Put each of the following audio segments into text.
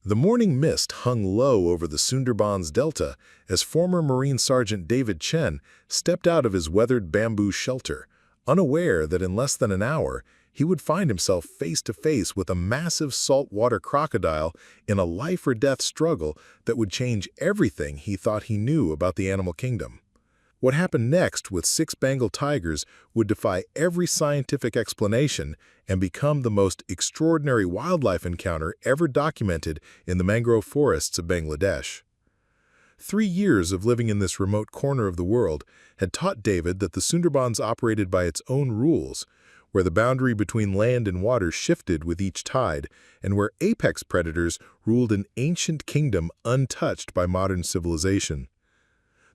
The morning mist hung low over the Sundarbans Delta as former Marine Sergeant David Chen stepped out of his weathered bamboo shelter, unaware that in less than an hour he would find himself face to face with a massive saltwater crocodile in a life-or-death struggle that would change everything he thought he knew about the animal kingdom. What happened next with 6 Bengal tigers would defy every scientific explanation and become the most extraordinary wildlife encounter ever documented in the mangrove forests of Bangladesh. 3 years of living in this remote corner of the world had taught David that the Sundarbans operated by its own rules, where the boundary between land and water shifted with each tide, and where apex predators ruled an ancient kingdom untouched by modern civilization.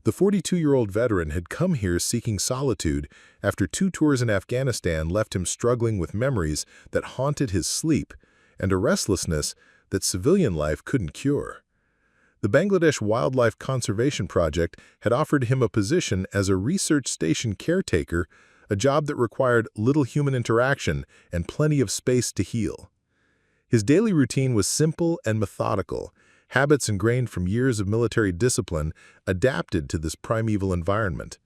The 42-year-old veteran had come here seeking solitude after 2 tours in Afghanistan left him struggling with memories that haunted his sleep and a restlessness that civilian life couldn't cure. The Bangladesh Wildlife Conservation Project had offered him a position as a research station caretaker, a job that required little human interaction and plenty of space to heal. His daily routine was simple and methodical, habits ingrained from years of military discipline adapted to this primeval environment.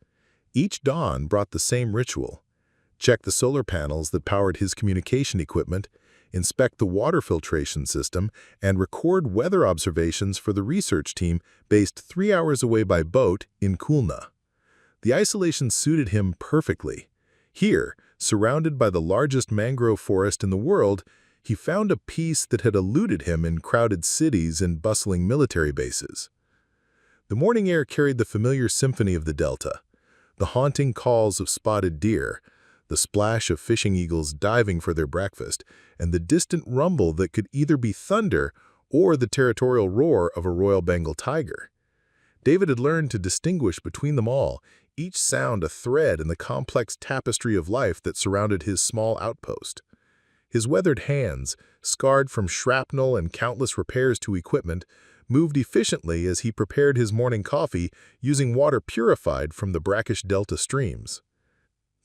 Each dawn brought the same ritual: check the solar panels that powered his communication equipment, inspect the water filtration system, and record weather observations for the research team based 3 hours away by boat in Khulna. The isolation suited him perfectly. Here, surrounded by the largest mangrove forest in the world, he found a peace that had eluded him in crowded cities and bustling military bases. The morning air carried the familiar symphony of the Delta, the haunting calls of spotted deer, the splash of fishing eagles diving for their breakfast, and the distant rumble that could either be thunder or the territorial roar of a Royal Bengal tiger. David had learned to distinguish between them all, each sound a thread in the complex tapestry of life that surrounded his small outpost. His weathered hands, scarred from shrapnel and countless repairs to equipment, moved efficiently as he prepared his morning coffee using water purified from the brackish delta streams.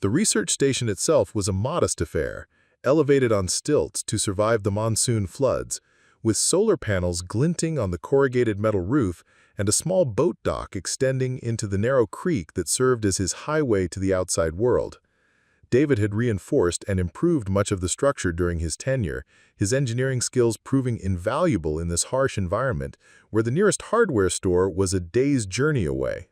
The research station itself was a modest affair, elevated on stilts to survive the monsoon floods, with solar panels glinting on the corrugated metal roof and a small boat dock extending into the narrow creek that served as his highway to the outside world. David had reinforced and improved much of the structure during his tenure, his engineering skills proving invaluable in this harsh environment where the nearest hardware store was a day's journey away.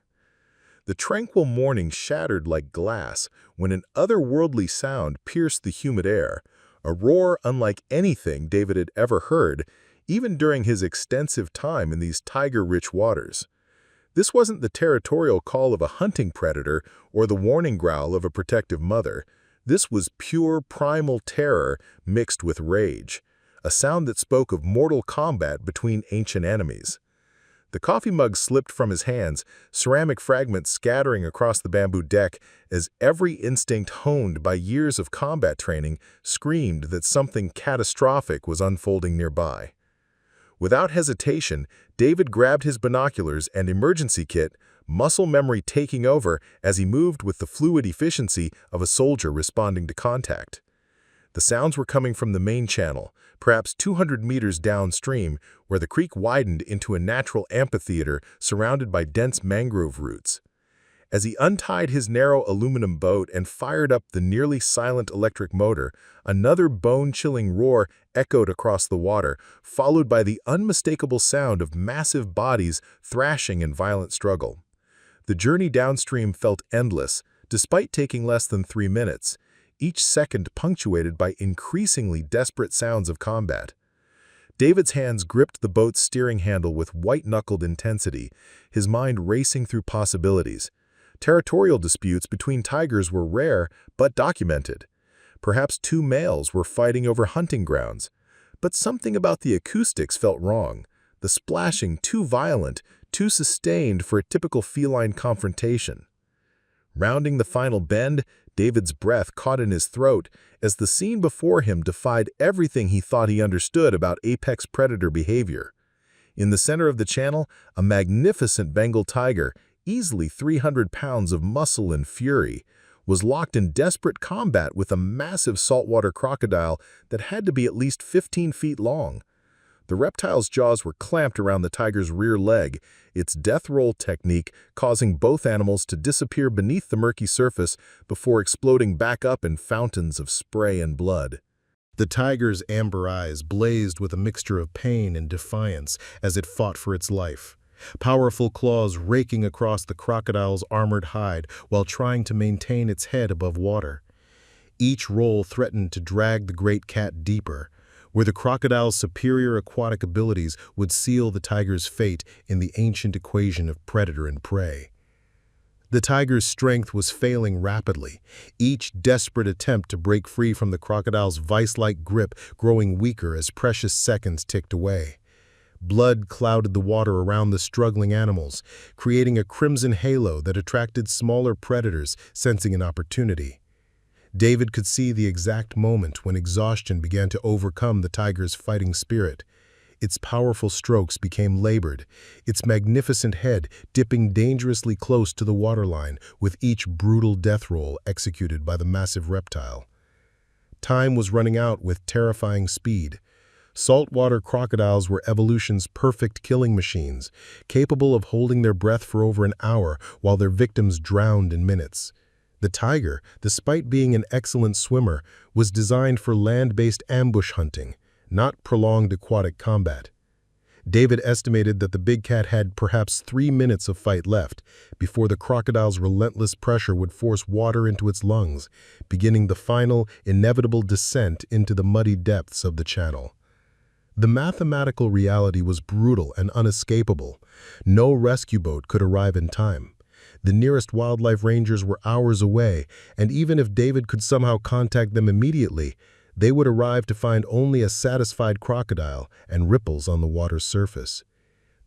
The tranquil morning shattered like glass when an otherworldly sound pierced the humid air, a roar unlike anything David had ever heard, even during his extensive time in these tiger-rich waters. This wasn't the territorial call of a hunting predator or the warning growl of a protective mother. This was pure primal terror mixed with rage, a sound that spoke of mortal combat between ancient enemies. The coffee mug slipped from his hands, ceramic fragments scattering across the bamboo deck as every instinct honed by years of combat training screamed that something catastrophic was unfolding nearby. Without hesitation, David grabbed his binoculars and emergency kit, muscle memory taking over as he moved with the fluid efficiency of a soldier responding to contact. The sounds were coming from the main channel, perhaps 200 meters downstream, where the creek widened into a natural amphitheater surrounded by dense mangrove roots. As he untied his narrow aluminum boat and fired up the nearly silent electric motor, another bone-chilling roar echoed across the water, followed by the unmistakable sound of massive bodies thrashing in violent struggle. The journey downstream felt endless, despite taking less than 3 minutes, each second punctuated by increasingly desperate sounds of combat. David's hands gripped the boat's steering handle with white-knuckled intensity, his mind racing through possibilities. Territorial disputes between tigers were rare but documented. Perhaps 2 males were fighting over hunting grounds. But something about the acoustics felt wrong, the splashing too violent, too sustained for a typical feline confrontation. Rounding the final bend, David's breath caught in his throat as the scene before him defied everything he thought he understood about apex predator behavior. In the center of the channel, a magnificent Bengal tiger, easily 300 pounds of muscle and fury, was locked in desperate combat with a massive saltwater crocodile that had to be at least 15 feet long. The reptile's jaws were clamped around the tiger's rear leg, its death roll technique causing both animals to disappear beneath the murky surface before exploding back up in fountains of spray and blood. The tiger's amber eyes blazed with a mixture of pain and defiance as it fought for its life, powerful claws raking across the crocodile's armored hide while trying to maintain its head above water. Each roll threatened to drag the great cat deeper, where the crocodile's superior aquatic abilities would seal the tiger's fate in the ancient equation of predator and prey. The tiger's strength was failing rapidly, each desperate attempt to break free from the crocodile's vice-like grip growing weaker as precious seconds ticked away. Blood clouded the water around the struggling animals, creating a crimson halo that attracted smaller predators sensing an opportunity. David could see the exact moment when exhaustion began to overcome the tiger's fighting spirit. Its powerful strokes became labored, its magnificent head dipping dangerously close to the waterline with each brutal death roll executed by the massive reptile. Time was running out with terrifying speed. Saltwater crocodiles were evolution's perfect killing machines, capable of holding their breath for over an hour while their victims drowned in minutes. The tiger, despite being an excellent swimmer, was designed for land-based ambush hunting, not prolonged aquatic combat. David estimated that the big cat had perhaps 3 minutes of fight left before the crocodile's relentless pressure would force water into its lungs, beginning the final, inevitable descent into the muddy depths of the channel. The mathematical reality was brutal and unescapable. No rescue boat could arrive in time. The nearest wildlife rangers were hours away, and even if David could somehow contact them immediately, they would arrive to find only a satisfied crocodile and ripples on the water's surface.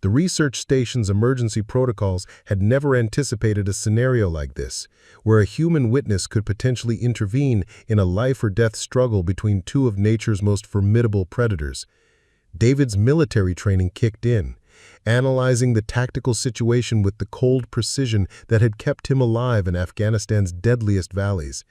The research station's emergency protocols had never anticipated a scenario like this, where a human witness could potentially intervene in a life-or-death struggle between two of nature's most formidable predators. David's military training kicked in, analyzing the tactical situation with the cold precision that had kept him alive in Afghanistan's deadliest valleys.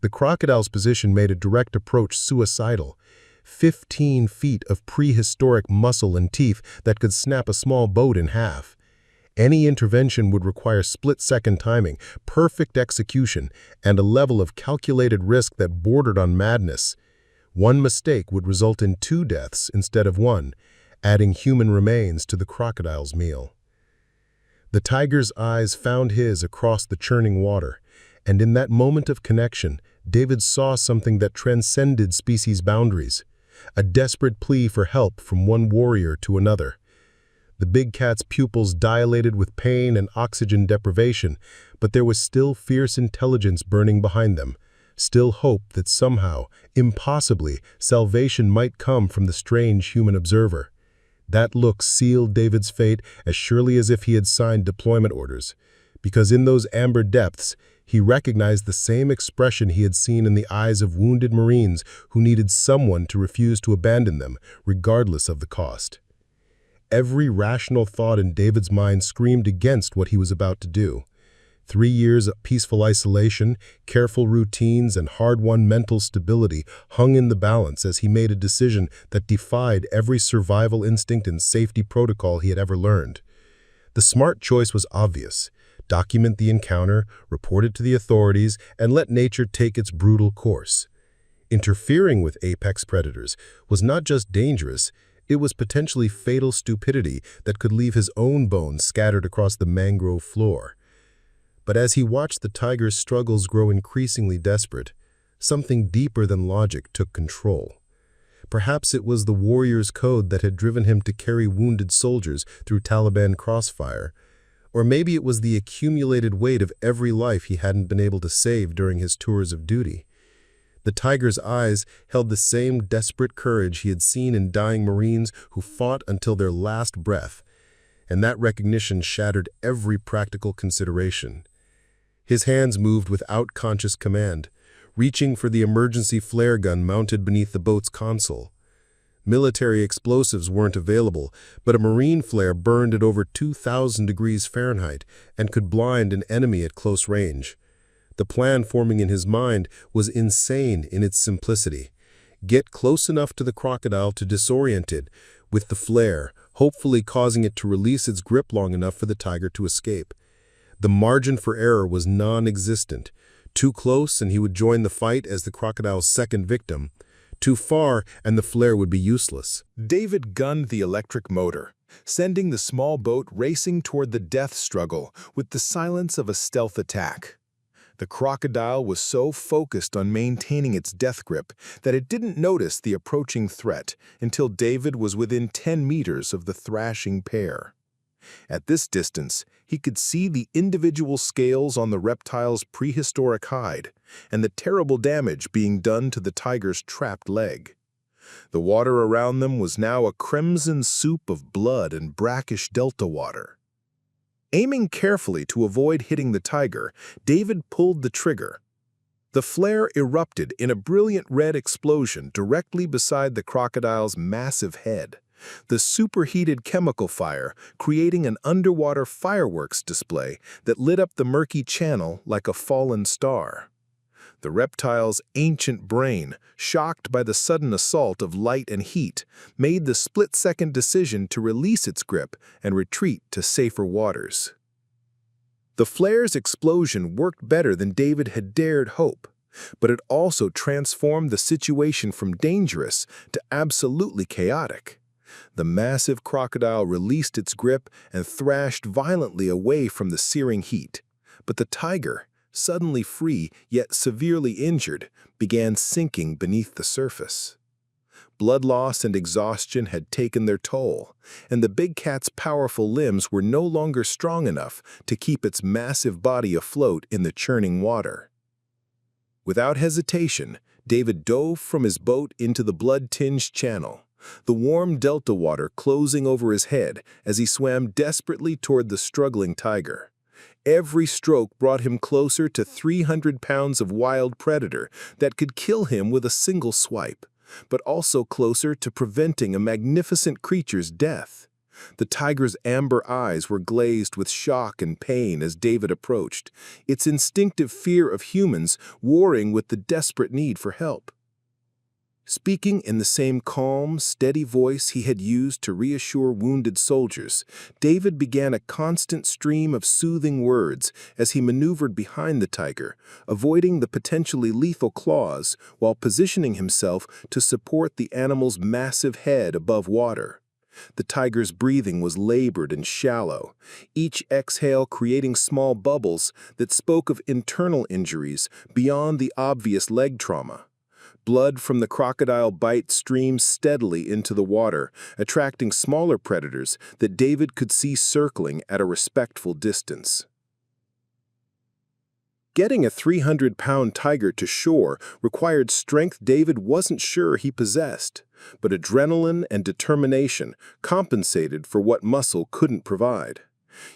The crocodile's position made a direct approach suicidal. 15 feet of prehistoric muscle and teeth that could snap a small boat in half. Any intervention would require split-second timing, perfect execution, and a level of calculated risk that bordered on madness. One mistake would result in 2 deaths instead of 1, adding human remains to the crocodile's meal. The tiger's eyes found his across the churning water, and in that moment of connection, David saw something that transcended species boundaries, a desperate plea for help from one warrior to another. The big cat's pupils dilated with pain and oxygen deprivation, but there was still fierce intelligence burning behind them, still hope that somehow, impossibly, salvation might come from the strange human observer. That look sealed David's fate as surely as if he had signed deployment orders, because in those amber depths, he recognized the same expression he had seen in the eyes of wounded Marines who needed someone to refuse to abandon them, regardless of the cost. Every rational thought in David's mind screamed against what he was about to do. 3 years of peaceful isolation, careful routines, and hard-won mental stability hung in the balance as he made a decision that defied every survival instinct and safety protocol he had ever learned. The smart choice was obvious. Document the encounter, report it to the authorities, and let nature take its brutal course. Interfering with apex predators was not just dangerous, it was potentially fatal stupidity that could leave his own bones scattered across the mangrove floor. But as he watched the tiger's struggles grow increasingly desperate, something deeper than logic took control. Perhaps it was the warrior's code that had driven him to carry wounded soldiers through Taliban crossfire, or maybe it was the accumulated weight of every life he hadn't been able to save during his tours of duty. The tiger's eyes held the same desperate courage he had seen in dying Marines who fought until their last breath, and that recognition shattered every practical consideration. His hands moved without conscious command, reaching for the emergency flare gun mounted beneath the boat's console. Military explosives weren't available, but a Marine flare burned at over 2,000 degrees Fahrenheit and could blind an enemy at close range. The plan forming in his mind was insane in its simplicity. Get close enough to the crocodile to disorient it, with the flare, hopefully causing it to release its grip long enough for the tiger to escape. The margin for error was non-existent. Too close and he would join the fight as the crocodile's second victim. Too far and the flare would be useless. David gunned the electric motor, sending the small boat racing toward the death struggle with the silence of a stealth attack. The crocodile was so focused on maintaining its death grip that it didn't notice the approaching threat until David was within 10 meters of the thrashing pair. At this distance, he could see the individual scales on the reptile's prehistoric hide and the terrible damage being done to the tiger's trapped leg. The water around them was now a crimson soup of blood and brackish delta water. Aiming carefully to avoid hitting the tiger, David pulled the trigger. The flare erupted in a brilliant red explosion directly beside the crocodile's massive head, the superheated chemical fire creating an underwater fireworks display that lit up the murky channel like a fallen star. The reptile's ancient brain, shocked by the sudden assault of light and heat, made the split-second decision to release its grip and retreat to safer waters. The flare's explosion worked better than David had dared hope, but it also transformed the situation from dangerous to absolutely chaotic. The massive crocodile released its grip and thrashed violently away from the searing heat, but the tiger, suddenly free yet severely injured, began sinking beneath the surface. Blood loss and exhaustion had taken their toll, and the big cat's powerful limbs were no longer strong enough to keep its massive body afloat in the churning water. Without hesitation, David dove from his boat into the blood-tinged channel, the warm delta water closing over his head as he swam desperately toward the struggling tiger. Every stroke brought him closer to 300 pounds of wild predator that could kill him with a single swipe, but also closer to preventing a magnificent creature's death. The tiger's amber eyes were glazed with shock and pain as David approached, its instinctive fear of humans warring with the desperate need for help. Speaking in the same calm, steady voice he had used to reassure wounded soldiers, David began a constant stream of soothing words as he maneuvered behind the tiger, avoiding the potentially lethal claws while positioning himself to support the animal's massive head above water. The tiger's breathing was labored and shallow, each exhale creating small bubbles that spoke of internal injuries beyond the obvious leg trauma. Blood from the crocodile bite streamed steadily into the water, attracting smaller predators that David could see circling at a respectful distance. Getting a 300-pound tiger to shore required strength David wasn't sure he possessed, but adrenaline and determination compensated for what muscle couldn't provide.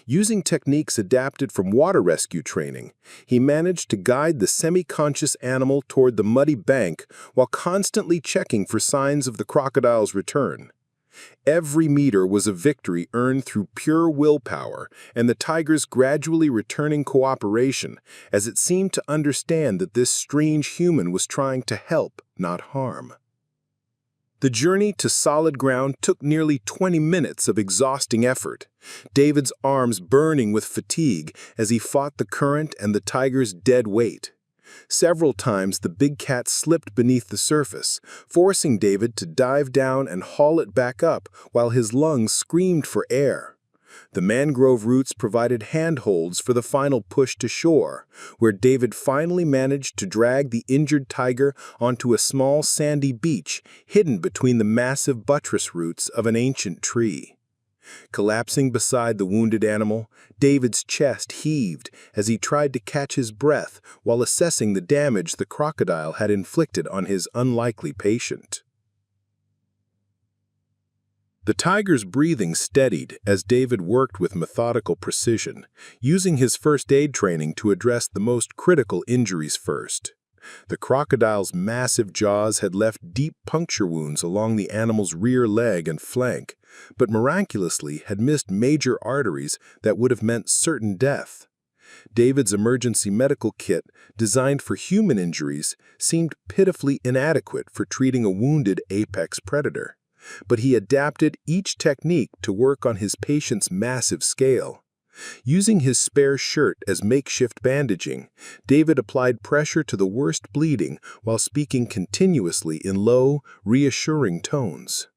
Using techniques adapted from water rescue training, he managed to guide the semi-conscious animal toward the muddy bank while constantly checking for signs of the crocodile's return. Every meter was a victory earned through pure willpower and the tiger's gradually returning cooperation, as it seemed to understand that this strange human was trying to help, not harm. The journey to solid ground took nearly 20 minutes of exhausting effort, David's arms burning with fatigue as he fought the current and the tiger's dead weight. Several times the big cat slipped beneath the surface, forcing David to dive down and haul it back up while his lungs screamed for air. The mangrove roots provided handholds for the final push to shore, where David finally managed to drag the injured tiger onto a small sandy beach hidden between the massive buttress roots of an ancient tree. Collapsing beside the wounded animal, David's chest heaved as he tried to catch his breath while assessing the damage the crocodile had inflicted on his unlikely patient. The tiger's breathing steadied as David worked with methodical precision, using his first aid training to address the most critical injuries first. The crocodile's massive jaws had left deep puncture wounds along the animal's rear leg and flank, but miraculously had missed major arteries that would have meant certain death. David's emergency medical kit, designed for human injuries, seemed pitifully inadequate for treating a wounded apex predator. but he adapted each technique to work on his patient's massive scale. Using his spare shirt as makeshift bandaging, David applied pressure to the worst bleeding while speaking continuously in low, reassuring tones.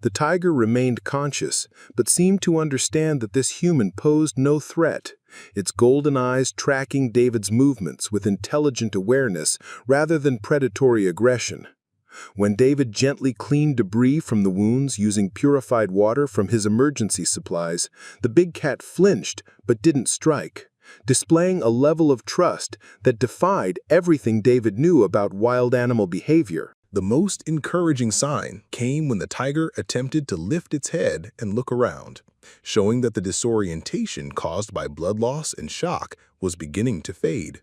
The tiger remained conscious, but seemed to understand that this human posed no threat, its golden eyes tracking David's movements with intelligent awareness rather than predatory aggression. When David gently cleaned debris from the wounds using purified water from his emergency supplies, the big cat flinched but didn't strike, displaying a level of trust that defied everything David knew about wild animal behavior. The most encouraging sign came when the tiger attempted to lift its head and look around, showing that the disorientation caused by blood loss and shock was beginning to fade.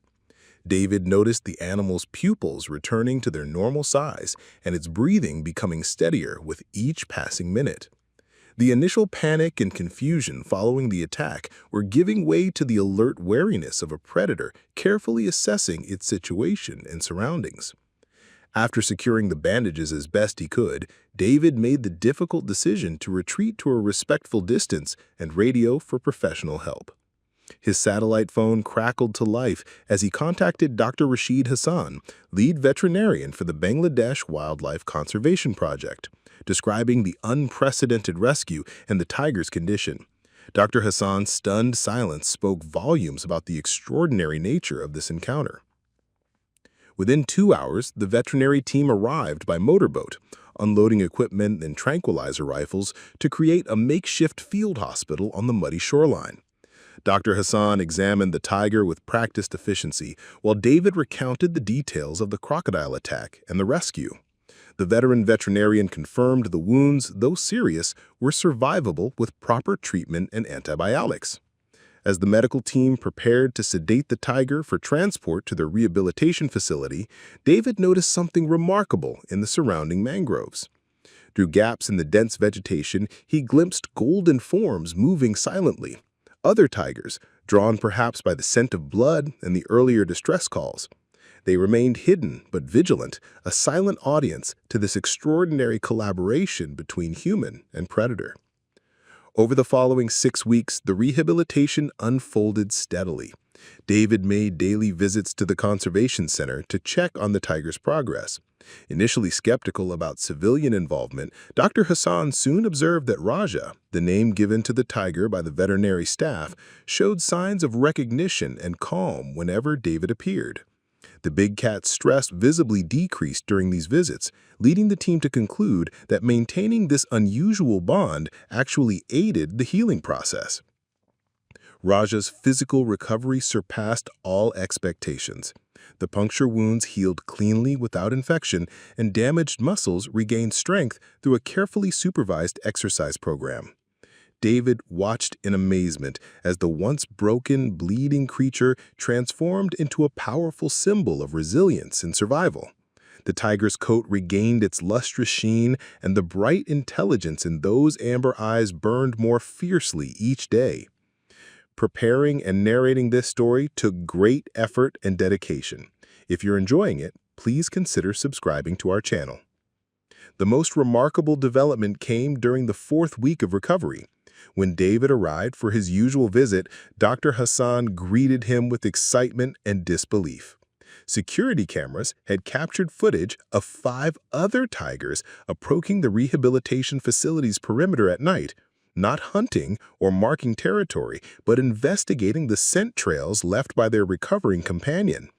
David noticed the animal's pupils returning to their normal size and its breathing becoming steadier with each passing minute. The initial panic and confusion following the attack were giving way to the alert wariness of a predator carefully assessing its situation and surroundings. After securing the bandages as best he could, David made the difficult decision to retreat to a respectful distance and radio for professional help. His satellite phone crackled to life as he contacted Dr. Rashid Hassan, lead veterinarian for the Bangladesh Wildlife Conservation Project, describing the unprecedented rescue and the tiger's condition. Dr. Hassan's stunned silence spoke volumes about the extraordinary nature of this encounter. Within 2 hours, the veterinary team arrived by motorboat, unloading equipment and tranquilizer rifles to create a makeshift field hospital on the muddy shoreline. Dr. Hassan examined the tiger with practiced efficiency, while David recounted the details of the crocodile attack and the rescue. The veteran veterinarian confirmed the wounds, though serious, were survivable with proper treatment and antibiotics. As the medical team prepared to sedate the tiger for transport to their rehabilitation facility, David noticed something remarkable in the surrounding mangroves. Through gaps in the dense vegetation, he glimpsed golden forms moving silently. Other tigers, drawn perhaps by the scent of blood and the earlier distress calls. They remained hidden but vigilant, a silent audience to this extraordinary collaboration between human and predator. Over the following 6 weeks, the rehabilitation unfolded steadily. David made daily visits to the conservation center to check on the tiger's progress. Initially skeptical about civilian involvement, Dr. Hassan soon observed that Rajah, the name given to the tiger by the veterinary staff, showed signs of recognition and calm whenever David appeared. The big cat's stress visibly decreased during these visits, leading the team to conclude that maintaining this unusual bond actually aided the healing process. Rajah's physical recovery surpassed all expectations. The puncture wounds healed cleanly without infection, and damaged muscles regained strength through a carefully supervised exercise program. David watched in amazement as the once broken, bleeding creature transformed into a powerful symbol of resilience and survival. The tiger's coat regained its lustrous sheen, and the bright intelligence in those amber eyes burned more fiercely each day. Preparing and narrating this story took great effort and dedication. If you're enjoying it, please consider subscribing to our channel. The most remarkable development came during the 4th week of recovery. When David arrived for his usual visit, Dr. Hassan greeted him with excitement and disbelief. Security cameras had captured footage of 5 other tigers approaching the rehabilitation facility's perimeter at night, not hunting or marking territory, but investigating the scent trails left by their recovering companion.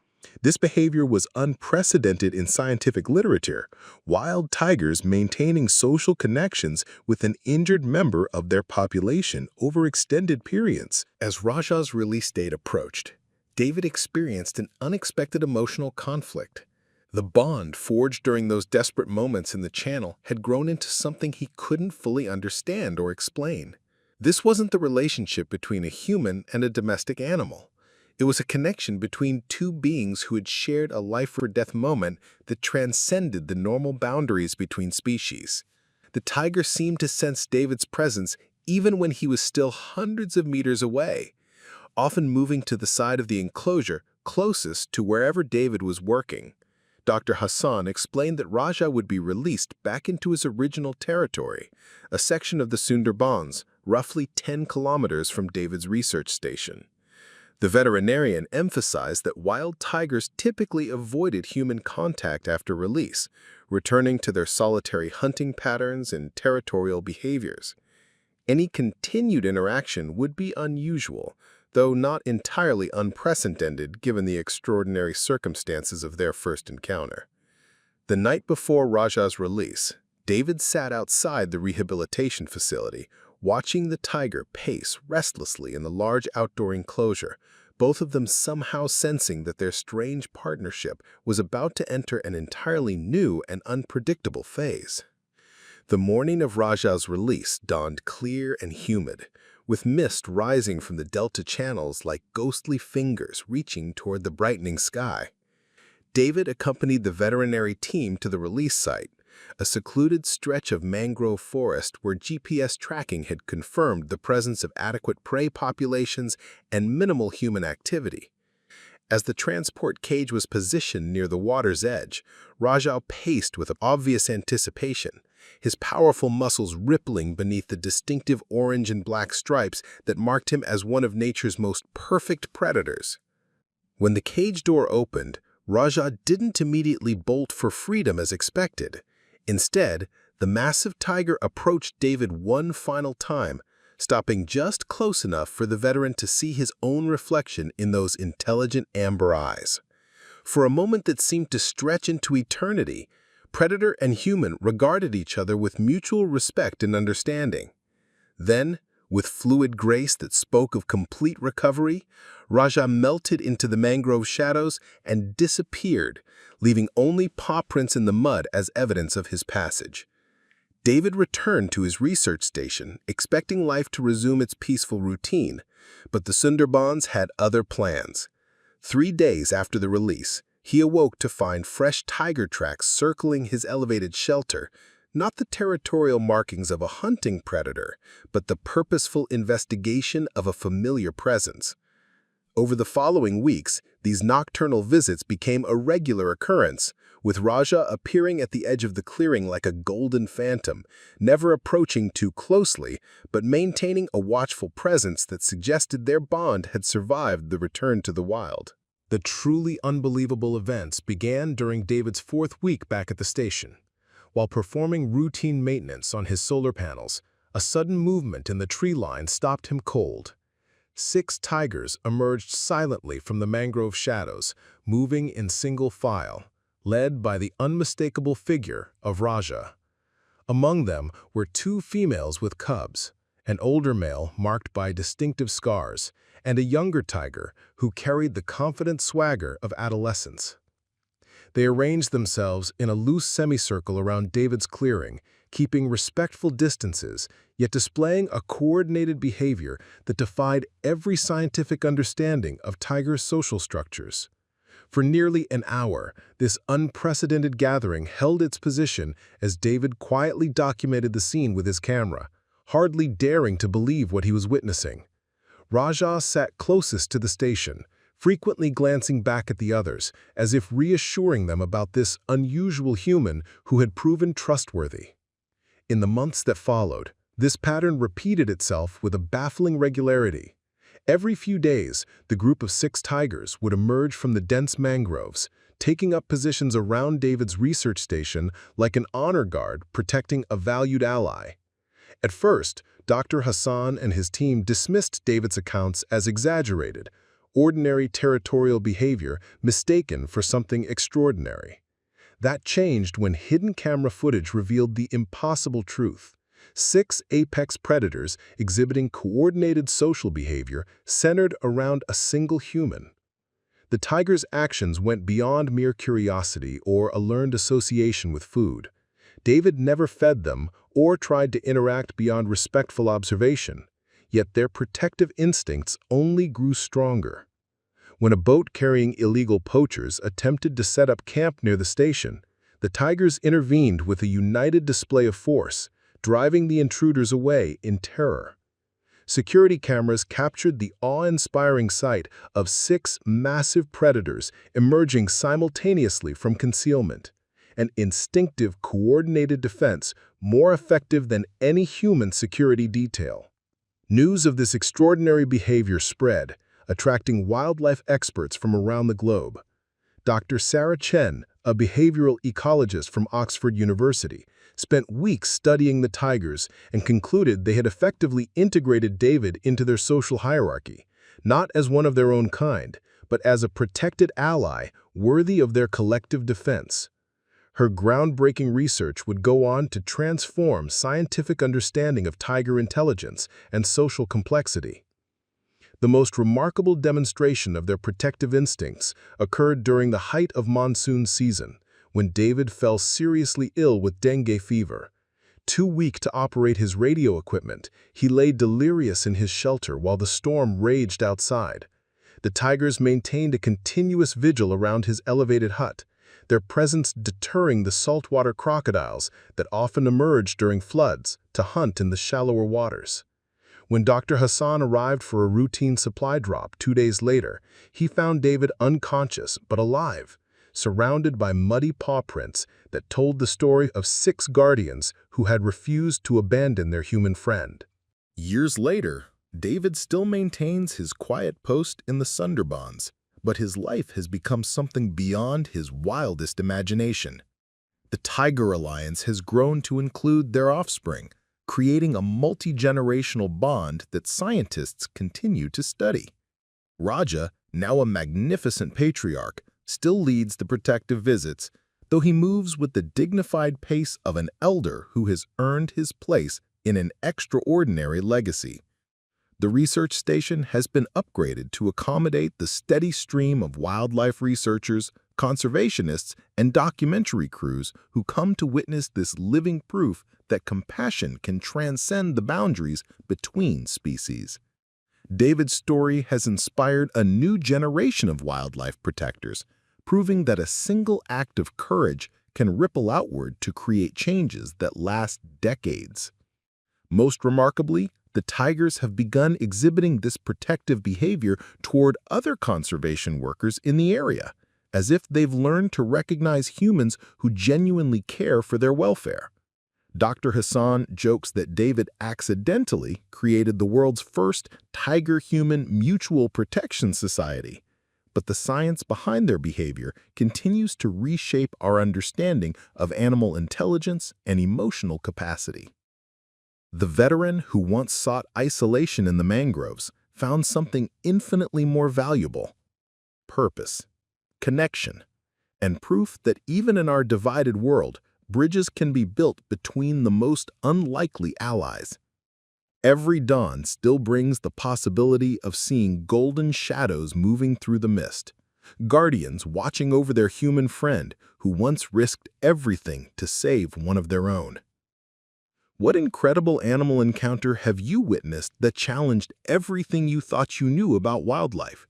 This behavior was unprecedented in scientific literature, wild tigers maintaining social connections with an injured member of their population over extended periods. As Rajah's release date approached, David experienced an unexpected emotional conflict. The bond forged during those desperate moments in the channel had grown into something he couldn't fully understand or explain. This wasn't the relationship between a human and a domestic animal. It was a connection between 2 beings who had shared a life-or-death moment that transcended the normal boundaries between species. The tiger seemed to sense David's presence even when he was still hundreds of meters away, often moving to the side of the enclosure closest to wherever David was working. Dr. Hassan explained that Rajah would be released back into his original territory, a section of the Sundarbans, roughly 10 kilometers from David's research station. The veterinarian emphasized that wild tigers typically avoided human contact after release, returning to their solitary hunting patterns and territorial behaviors. Any continued interaction would be unusual, though not entirely unprecedented given the extraordinary circumstances of their first encounter. The night before Rajah's release, David sat outside the rehabilitation facility, watching the tiger pace restlessly in the large outdoor enclosure, both of them somehow sensing that their strange partnership was about to enter an entirely new and unpredictable phase. The morning of Rajah's release dawned clear and humid, with mist rising from the delta channels like ghostly fingers reaching toward the brightening sky. David accompanied the veterinary team to the release site, a secluded stretch of mangrove forest where GPS tracking had confirmed the presence of adequate prey populations and minimal human activity. As the transport cage was positioned near the water's edge, Rajah paced with obvious anticipation, his powerful muscles rippling beneath the distinctive orange and black stripes that marked him as one of nature's most perfect predators. When the cage door opened, Rajah didn't immediately bolt for freedom as expected. Instead, the massive tiger approached David one final time, stopping just close enough for the veteran to see his own reflection in those intelligent amber eyes. For a moment that seemed to stretch into eternity, predator and human regarded each other with mutual respect and understanding. Then, with fluid grace that spoke of complete recovery, Rajah melted into the mangrove shadows and disappeared, leaving only paw prints in the mud as evidence of his passage. David returned to his research station, expecting life to resume its peaceful routine, but the Sundarbans had other plans. 3 days after the release, he awoke to find fresh tiger tracks circling his elevated shelter, not the territorial markings of a hunting predator, but the purposeful investigation of a familiar presence. Over the following weeks, these nocturnal visits became a regular occurrence, with Rajah appearing at the edge of the clearing like a golden phantom, never approaching too closely, but maintaining a watchful presence that suggested their bond had survived the return to the wild. The truly unbelievable events began during David's 4th week back at the station. While performing routine maintenance on his solar panels, a sudden movement in the tree line stopped him cold. 6 tigers emerged silently from the mangrove shadows, moving in single file, led by the unmistakable figure of Rajah. Among them were 2 females with cubs, an older male marked by distinctive scars, and a younger tiger who carried the confident swagger of adolescence. They arranged themselves in a loose semicircle around David's clearing, keeping respectful distances, yet displaying a coordinated behavior that defied every scientific understanding of tigers' social structures. For nearly an hour, this unprecedented gathering held its position as David quietly documented the scene with his camera, hardly daring to believe what he was witnessing. Rajah sat closest to the station, frequently glancing back at the others, as if reassuring them about this unusual human who had proven trustworthy. In the months that followed, this pattern repeated itself with a baffling regularity. Every few days, the group of 6 tigers would emerge from the dense mangroves, taking up positions around David's research station like an honor guard protecting a valued ally. At first, Dr. Hassan and his team dismissed David's accounts as exaggerated, ordinary territorial behavior mistaken for something extraordinary. That changed when hidden camera footage revealed the impossible truth. 6 apex predators exhibiting coordinated social behavior centered around a single human. The tiger's actions went beyond mere curiosity or a learned association with food. David never fed them or tried to interact beyond respectful observation, yet their protective instincts only grew stronger. When a boat carrying illegal poachers attempted to set up camp near the station, the tigers intervened with a united display of force, driving the intruders away in terror. Security cameras captured the awe-inspiring sight of 6 massive predators emerging simultaneously from concealment. An instinctive, coordinated defense more effective than any human security detail. News of this extraordinary behavior spread, attracting wildlife experts from around the globe. Dr. Rajah Chen, a behavioral ecologist from Oxford University, spent weeks studying the tigers and concluded they had effectively integrated David into their social hierarchy, not as one of their own kind, but as a protected ally worthy of their collective defense. Her groundbreaking research would go on to transform scientific understanding of tiger intelligence and social complexity. The most remarkable demonstration of their protective instincts occurred during the height of monsoon season, when David fell seriously ill with dengue fever. Too weak to operate his radio equipment, he lay delirious in his shelter while the storm raged outside. The tigers maintained a continuous vigil around his elevated hut, their presence deterring the saltwater crocodiles that often emerged during floods to hunt in the shallower waters. When Dr. Hassan arrived for a routine supply drop 2 days later, he found David unconscious but alive, surrounded by muddy paw prints that told the story of 6 guardians who had refused to abandon their human friend. Years later, David still maintains his quiet post in the Sundarbans, but his life has become something beyond his wildest imagination. The Tiger Alliance has grown to include their offspring, creating a multi-generational bond that scientists continue to study. Rajah, now a magnificent patriarch, still leads the protective visits, though he moves with the dignified pace of an elder who has earned his place in an extraordinary legacy. The research station has been upgraded to accommodate the steady stream of wildlife researchers, conservationists, and documentary crews who come to witness this living proof that compassion can transcend the boundaries between species. David's story has inspired a new generation of wildlife protectors, proving that a single act of courage can ripple outward to create changes that last decades. Most remarkably, the tigers have begun exhibiting this protective behavior toward other conservation workers in the area, as if they've learned to recognize humans who genuinely care for their welfare. Dr. Hassan jokes that David accidentally created the world's first tiger-human mutual protection society, but the science behind their behavior continues to reshape our understanding of animal intelligence and emotional capacity. The veteran who once sought isolation in the mangroves found something infinitely more valuable: purpose, connection, and proof that even in our divided world, bridges can be built between the most unlikely allies. Every dawn still brings the possibility of seeing golden shadows moving through the mist, guardians watching over their human friend who once risked everything to save one of their own. What incredible animal encounter have you witnessed that challenged everything you thought you knew about wildlife?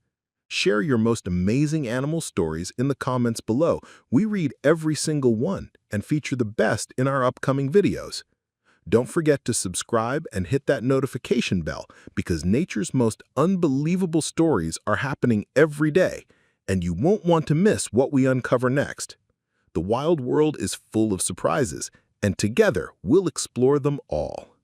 Share your most amazing animal stories in the comments below. We read every single one and feature the best in our upcoming videos. Don't forget to subscribe and hit that notification bell, because nature's most unbelievable stories are happening every day, and you won't want to miss what we uncover next. The wild world is full of surprises, and together we'll explore them all.